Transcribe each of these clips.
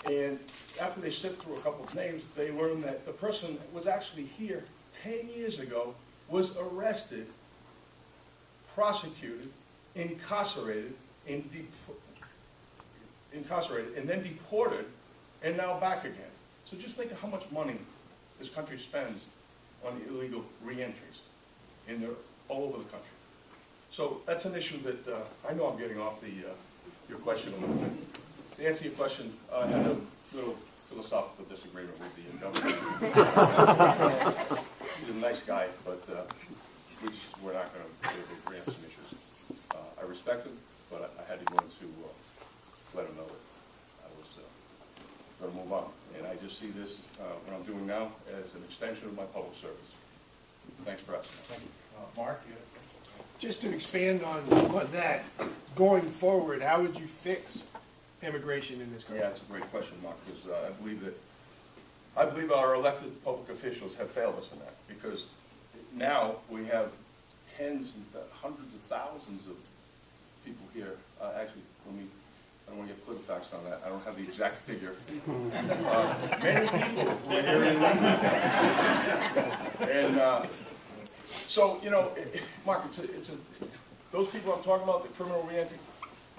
And after they sift through a couple of names, they learned that the person was actually here 10 years ago, was arrested, prosecuted, incarcerated, and then deported, and now back again. So just think of how much money this country spends on illegal re-entries, and they're all over the country. So that's an issue that I know I'm getting off your question a little bit. To answer your question, I had a little philosophical disagreement with the governor. He's a nice guy, but we're not going to agree on some issues. I respect him, but I had to go in to let him know that I was going to move on. And I just see this, what I'm doing now, as an extension of my public service. Thanks for asking. Thank you. Mark, you? Just to expand on that, going forward, how would you fix immigration in this country? Yeah, that's a great question, Mark, because I believe our elected public officials have failed us in that, because now we have tens and hundreds of thousands of people here. Actually, I don't want to get PolitiFact on that. I don't have the exact figure. Many people who are here illegally. And so, you know, Mark, those people I'm talking about, the criminal re-entry,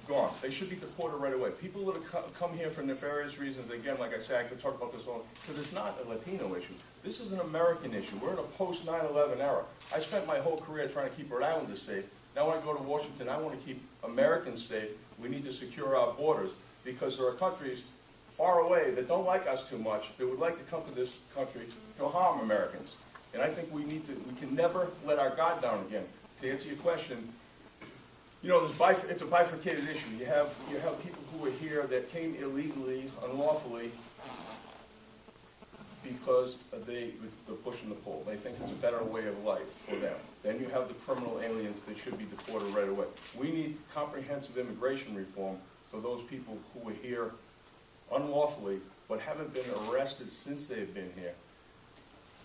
gone. They should be deported right away. People that have come here for nefarious reasons, again, like I said, I could talk about this all, because it's not a Latino issue. This is an American issue. We're in a post-9/11 era. I spent my whole career trying to keep Rhode Islanders safe. Now when I go to Washington, I want to keep Americans safe. We need to secure our borders, because there are countries far away that don't like us too much, that would like to come to this country to harm Americans. And I think we can never let our guard down again. To answer your question, you know, it's a bifurcated issue. You have people who are here that came illegally, unlawfully, because they're pushing the pull. They think it's a better way of life for them. Then you have the criminal aliens that should be deported right away. We need comprehensive immigration reform for those people who are here unlawfully but haven't been arrested since they've been here.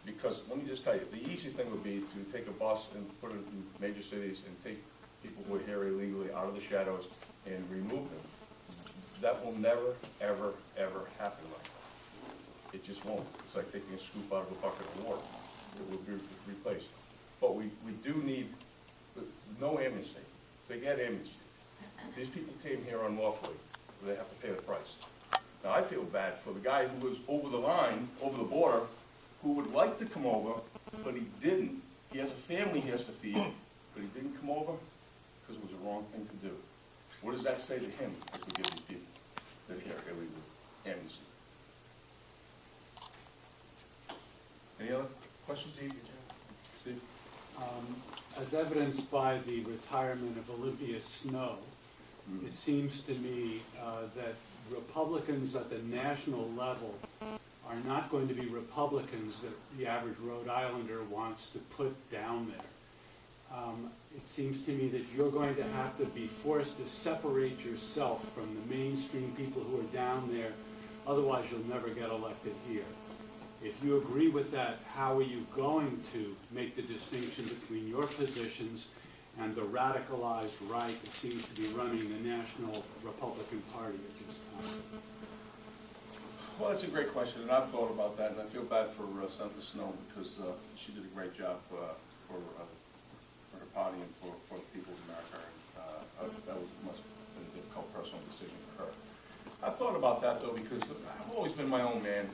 Because let me just tell you, the easy thing would be to take a bus and put it in major cities and take people who are here illegally out of the shadows and remove them. That will never, ever, ever happen like that. It just won't. It's like taking a scoop out of a bucket of water. It will be replaced. But we do need no amnesty. Forget amnesty. These people came here unlawfully, so they have to pay the price. Now I feel bad for the guy who was over the line, over the border, who would like to come over, but he didn't. He has a family he has to feed, but he didn't come over because it was the wrong thing to do. What does that say to him if we give these people that are here illegal amnesty? Any other questions, Steve? As evidenced by the retirement of Olympia Snow, it seems to me that Republicans at the national level are not going to be Republicans that the average Rhode Islander wants to put down there. It seems to me that you're going to have to be forced to separate yourself from the mainstream people who are down there, otherwise you'll never get elected here. If you agree with that, how are you going to make the distinction between your positions and the radicalized right that seems to be running the National Republican Party at this time? Well, that's a great question, and I've thought about that, and I feel bad for Senator Snow, because she did a great job for her party and for the people of America. And, that must have been a difficult personal decision for her. I've thought about that, though, because I've always been my own man.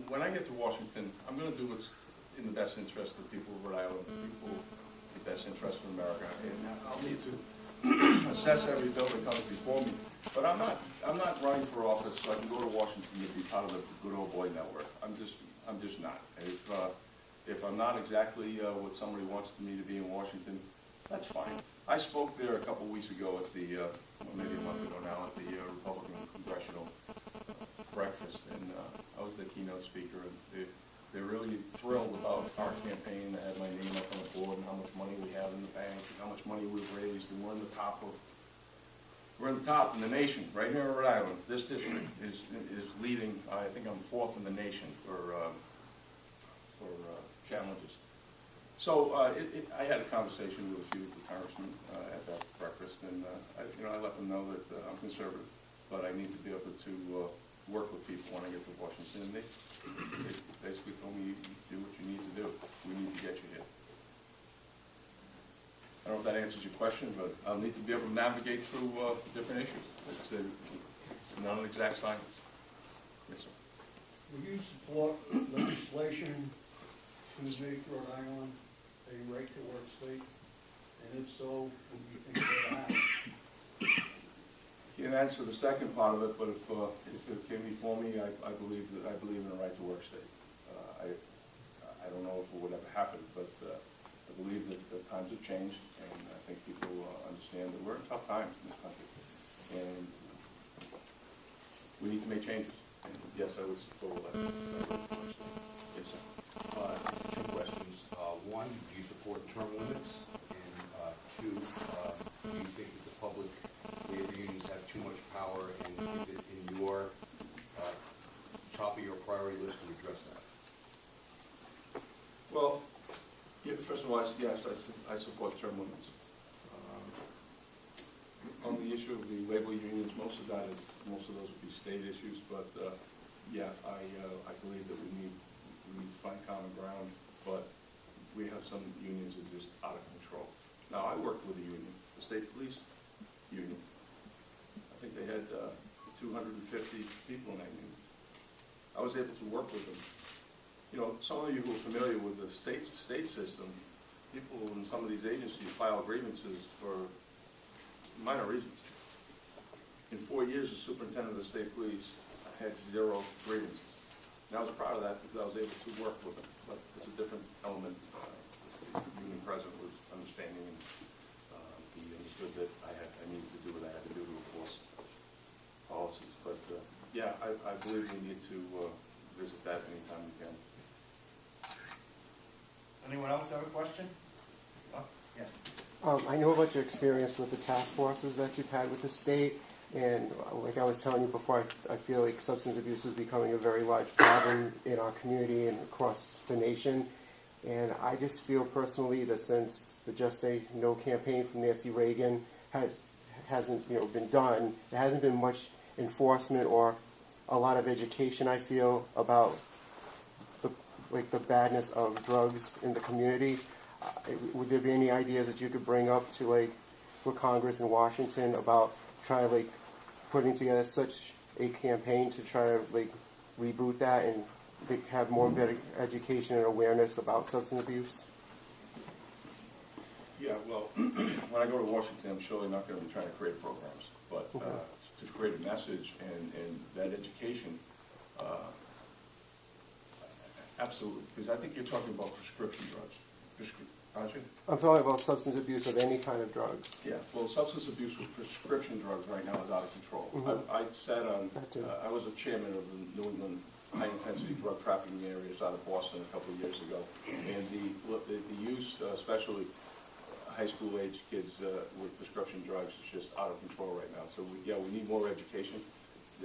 When I get to Washington, I'm going to do what's in the best interest of the people of Rhode Island, the best interest of America, and I'll need to assess every bill that comes before me. But I'm not running for office so I can go to Washington and be part of the good old boy network. I'm just not. If I'm not exactly what somebody wants me to be in Washington, that's fine. I spoke there a couple weeks ago at maybe a month ago now, at the Republican Congressional breakfast, and I was the keynote speaker, and they're really thrilled about our campaign. I had my name up on the board and how much money we have in the bank, and how much money we've raised, and we're in the top in the nation, right here in Rhode Island. This district is leading. I think I'm fourth in the nation for challenges. So I had a conversation with a few of the congressmen at that breakfast, and I let them know that I'm conservative, but I need to be able to work with people when I get to Washington. And they basically told me, you do what you need to do. We need to get you here. I don't know if that answers your question, but I'll need to be able to navigate through different issues. It's not an exact science. Yes, sir. Will you support legislation to make Rhode Island a right-to-work state? And if so, what do you think will happen? Can't answer the second part of it, but if it came before me, I believe in a right-to-work state. I don't know if it would ever happen, but I believe that the times have changed, and I think people understand that we're in tough times in this country, and we need to make changes. And yes, I would support that. Yes, sir. Two questions. One, do you support term limits? And two, do you think that the public labor unions have too much power, and is it in your top of your priority list to address that? Well, yeah, first of all, yes, I support term limits. On the issue of the labor unions, most of those would be state issues, but yeah, I believe that we need to find common ground, but we have some unions that are just out of control. Now, I worked with a union, the state police union. I think they had 250 people in that union. I was able to work with them. You know, some of you who are familiar with the state system, people in some of these agencies file grievances for minor reasons. In 4 years, the superintendent of the state police had 0 grievances. And I was proud of that because I was able to work with them. But it's a different element. The union president was understanding, and he understood that I needed to do what I had to do to enforce policies. But yeah, I believe we need to visit that anytime we can. Anyone else have a question? Oh, yes. I know about your experience with the task forces that you've had with the state, and like I was telling you before, I feel like substance abuse is becoming a very large problem in our community and across the nation. And I just feel personally that since the Just Say No campaign from Nancy Reagan hasn't been done, there hasn't been much enforcement or a lot of education, I feel, about the badness of drugs in the community. Would there be any ideas that you could bring up to with Congress in Washington about trying putting together such a campaign to try to reboot that and have more better education and awareness about substance abuse? Yeah, well, when I go to Washington, I'm surely not going to be trying to create programs, but to create a message and that education, absolutely, because I think you're talking about prescription drugs, aren't you? I'm talking about substance abuse of any kind of drugs. Yeah, well, substance abuse with prescription drugs right now is out of control. Mm-hmm. I sat on, That too. I was a chairman of the New England high-intensity drug trafficking areas out of Boston a couple of years ago, and the use, especially high school age kids with prescription drugs, is just out of control right now. So we need more education,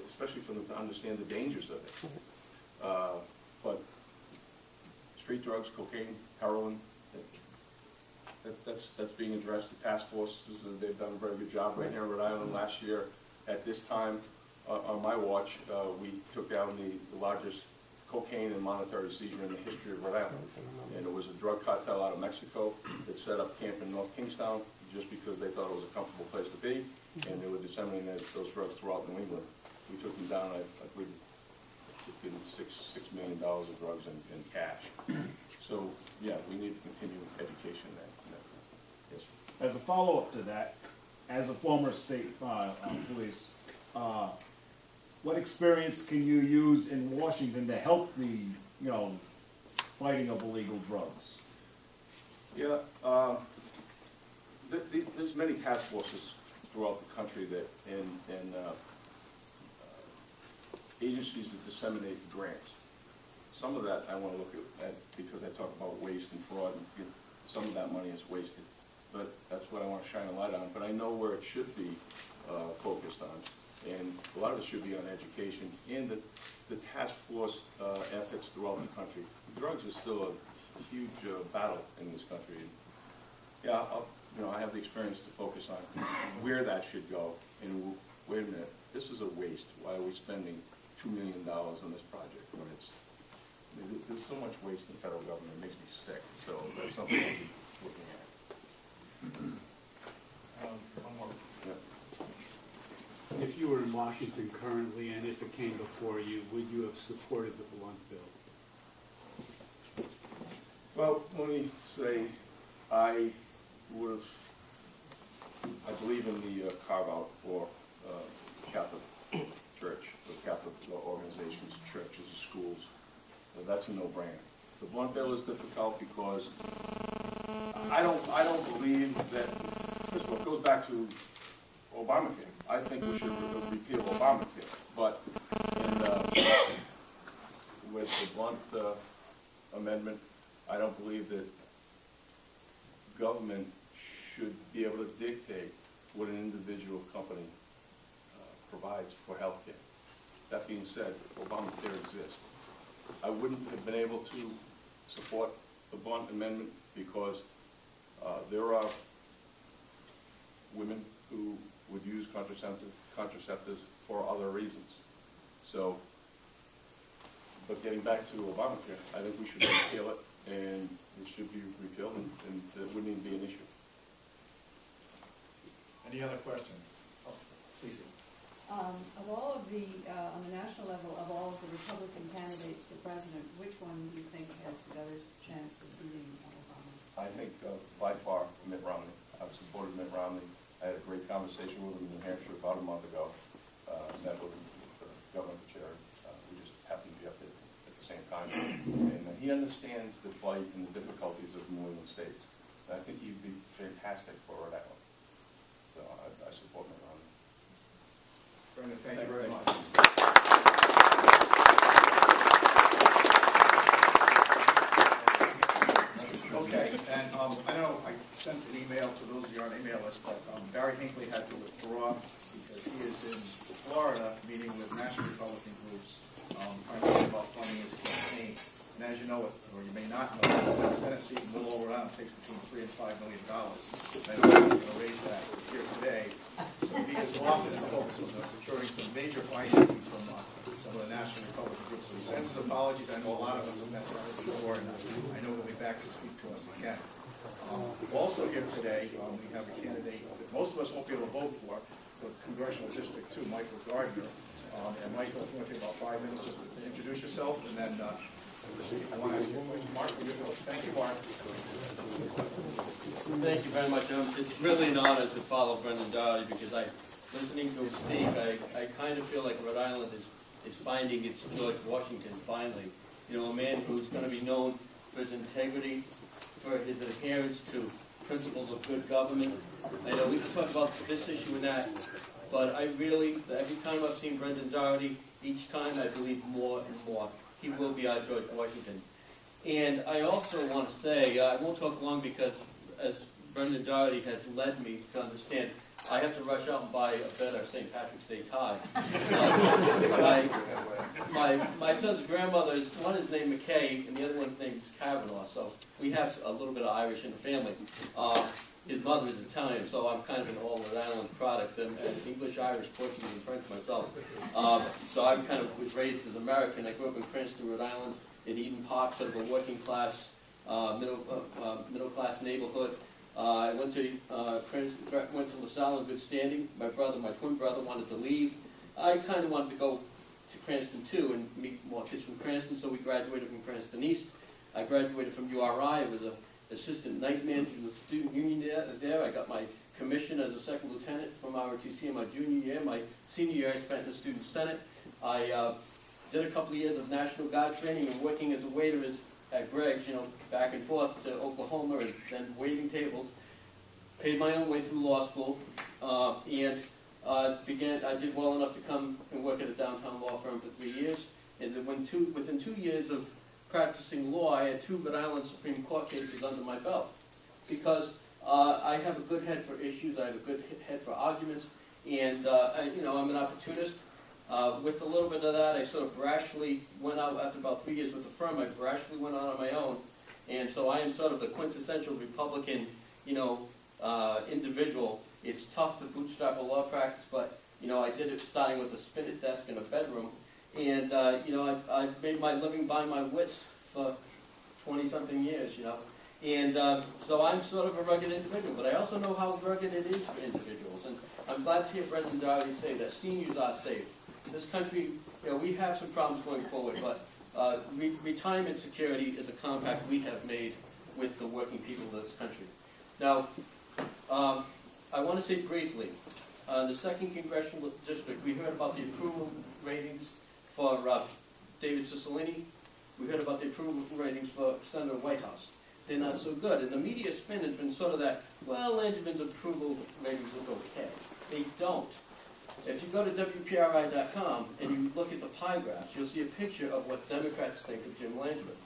especially for them to understand the dangers of it. But street drugs, cocaine, heroin, that's being addressed. The task forces, they've done a very good job right here in Rhode Island. Last year, at this time, on my watch, we took down the largest cocaine and monetary seizure in the history of Rhode Island. And it was a drug cartel out of Mexico that set up camp in North Kingstown just because they thought it was a comfortable place to be, and they were disseminating those drugs throughout New England. We took them down, I believe, in $6 million of drugs in cash. So, yeah, we need to continue education there. Yes, sir. As a follow-up to that, as a former state police, what experience can you use in Washington to help the, fighting of illegal drugs? Yeah, there's many task forces throughout the country that, and agencies that disseminate grants. Some of that I want to look at because I talk about waste and fraud, and some of that money is wasted. But that's what I want to shine a light on. But I know where it should be focused on. And a lot of it should be on education and the task force efforts throughout the country. Drugs is still a huge battle in this country. And yeah, I have the experience to focus on where that should go. And wait a minute, this is a waste. Why are we spending $2 million on this project when there's so much waste in the federal government, it makes me sick. So that's something we'll be looking at. One more. Yeah. If you were in Washington currently, and if it came before you, would you have supported the blunt bill? Well, let me say, I believe in the carve-out for Catholic Church, the Catholic organizations, churches, schools. That's a no-brainer. The blunt bill is difficult because I don't believe that, first of all, it goes back to Obamacare. I think we should repeal Obamacare. But with the blunt amendment, I don't believe that government should be able to dictate what an individual company provides for health care. That being said, Obamacare exists. I wouldn't have been able to support the blunt amendment because there are women who would use contraceptives for other reasons. So, but getting back to Obamacare, I think we should repeal it, and it should be repealed, and it wouldn't even be an issue. Any other questions? Oh, Cece. Of all of the, on the national level, of all of the Republican candidates for president, which one do you think has the better chance of beating Obama? I think by far Mitt Romney. I've supported Mitt Romney. I had a great conversation with him in New Hampshire about a month ago. Met with the governor chair. We just happened to be up there at the same time. And he understands the plight and the difficulties of New England states. And I think he'd be fantastic for Rhode Island. So I support Mitt Romney. Brendan, thank you very much. Okay, and I know I sent an email to those of you on the email list, but Barry Hinckley had to withdraw because he is in Florida meeting with national Republican groups, trying to think about funding his campaign. And as you know, or you may not know, the Senate seat in Little Rhode Island takes between $3 and $5 million. And I know we're going to raise that here today. So he is often in the hopes of securing some major financing from some of the national Republican groups. So he sends his apologies. I know a lot of us have messed up before, and I know he'll be back to speak to us again. Also here today, we have a candidate that most of us won't be able to vote for Congressional District 2, Michael Gardner. And Michael, if you want to take about 5 minutes just to introduce yourself, and then I want to ask you a question. Mark, will you go? Thank you, Mark. Thank you very much. It's really an honor to follow Brendan Doherty because listening to him speak, I kind of feel like Rhode Island is finding its George Washington finally. You know, a man who's going to be known for his integrity, for his adherence to principles of good government. I know we can talk about this issue and that, but I really, every time I've seen Brendan Doherty, each time I believe more and more. He will be our George Washington. And I also want to say, I won't talk long because as Brendan Doherty has led me to understand, I have to rush out and buy a better St. Patrick's Day tie. My son's grandmother, one is named McKay and the other one's named Kavanaugh, so we have a little bit of Irish in the family. His mother is Italian, so I'm kind of an all Rhode Island product, and English, Irish, Portuguese, and French myself. So I kind of was raised as American. I grew up in Cranston, Rhode Island, in Eden Park, sort of a working class, middle class neighborhood. I went to LaSalle in good standing. My twin brother, wanted to leave. I kind of wanted to go to Cranston too and meet more kids from Cranston, so we graduated from Cranston East. I graduated from URI. I was an assistant night manager in the student union there. I got my commission as a second lieutenant from ROTC in my junior year. My senior year I spent in the student senate. I did a couple of years of National Guard training and working as a waiter at Greg's, back and forth to Oklahoma and then waiting tables. Paid my own way through law school, and I did well enough to come and work at a downtown law firm for 3 years. And then within 2 years of practicing law, I had 2 Rhode Island Supreme Court cases under my belt. Because I have a good head for issues, I have a good head for arguments, and I'm an opportunist. With a little bit of that, I sort of brashly went out after about 3 years with the firm. I brashly went out on my own, and so I am sort of the quintessential Republican, individual. It's tough to bootstrap a law practice, but You know, I did it starting with a spinach desk in a bedroom, and, you know, I made my living by my wits for 20-something years, you know. And so I'm sort of a rugged individual, but I also know how rugged it is for individuals. And I'm glad to hear Brendan Doherty say that seniors are safe. In this country, you know, we have some problems going forward, but retirement security is a compact we have made with the working people of this country. Now, I want to say briefly, the 2nd Congressional District, we heard about the approval ratings for David Cicilline. We heard about the approval ratings for Senator Whitehouse. They're not so good. And the media spin has been sort of that, well, Langevin's approval ratings look okay. They don't. If you go to WPRI.com and you look at the pie graphs, you'll see a picture of what Democrats think of Jim Langevin.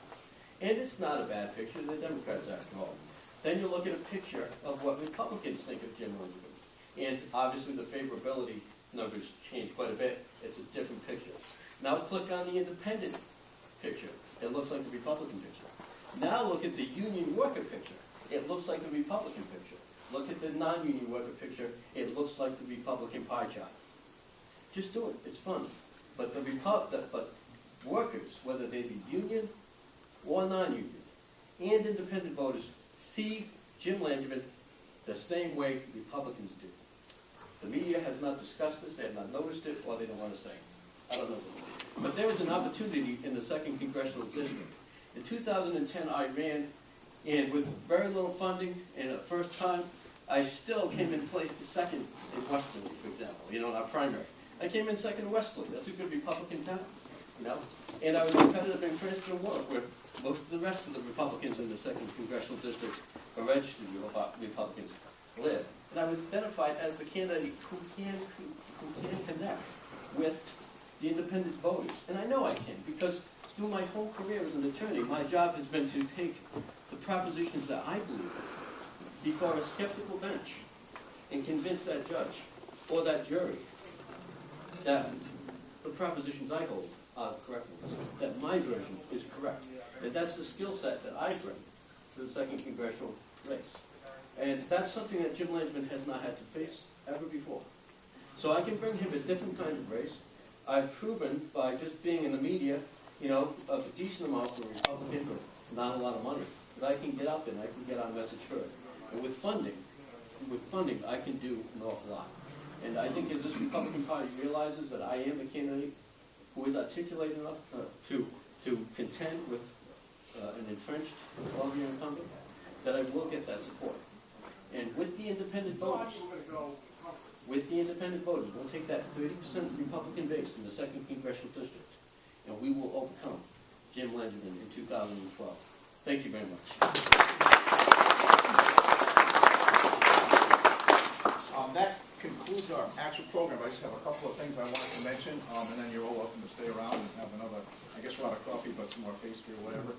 And it's not a bad picture. They're Democrats after all. Then you look at a picture of what Republicans think of Jim Langevin. And obviously the favorability numbers change quite a bit. It's a different picture. Now click on the independent picture. It looks like the Republican picture. Now look at the union worker picture. It looks like the Republican picture. Look at the non-union worker picture. It looks like the Republican pie chart. Just do it. It's fun. But but workers, whether they be union or non-union, and independent voters, see Jim Langevin the same way Republicans do. The media has not discussed this. They have not noticed it, or they don't want to say it. I don't know. But there was an opportunity in the 2nd Congressional District. In 2010, I ran, and with very little funding, and the first time, I still came in place second in Westerly, for example, you know, in our primary. I came in second in Westerly. That's a good Republican town, you know. And I was competitive in Cranston Warwick, where most of the rest of the Republicans in the 2nd Congressional District are registered Republicans live. And I was identified as the candidate who can connect with the independent voters. And I know I can, because through my whole career as an attorney, my job has been to take the propositions that I believe in before a skeptical bench and convince that judge or that jury that the propositions I hold are the correct ones, that my version is correct, that that's the skill set that I bring to the 2nd Congressional race. And that's something that Jim Langevin has not had to face ever before. So I can bring him a different kind of race. I've proven by just being in the media, you know, a decent amount for a Republican, but not a lot of money. But I can get out there and I can get our message heard. And with funding, I can do an awful lot. And I think as this Republican Party realizes that I am a candidate who is articulate enough to contend with an entrenched 12-year incumbent, that I will get that support. And with the independent voters, we'll take that 30% Republican base in the 2nd Congressional District, and we will overcome Jim Langevin in 2012. Thank you very much. That concludes our actual program. I just have a couple of things I wanted to mention, and then you're all welcome to stay around and have another, I guess we'll have a coffee, but some more pastry or whatever.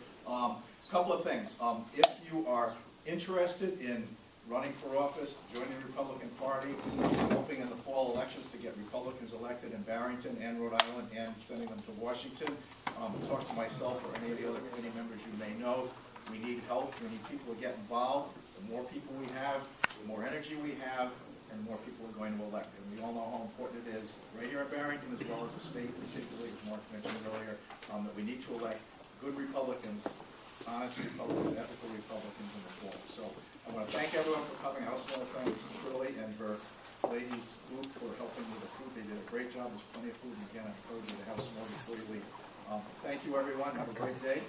Couple of things. If you are interested in running for office, joining the Republican Party, hoping in the fall elections to get Republicans elected in Barrington and Rhode Island and sending them to Washington, talk to myself or any of the other committee members you may know. We need help. We need people to get involved. The more people we have, the more energy we have, and the more people we're going to elect. And we all know how important it is, right here at Barrington as well as the state, particularly, as Mark mentioned earlier, that we need to elect good Republicans, honest Republicans, ethical Republicans in the fall. So I want to thank everyone for coming. I also want to thank Shirley and her ladies group for helping with the food. They did a great job. There's plenty of food. And again, I encourage you to have some more before you leave. Thank you, everyone. Have a great day.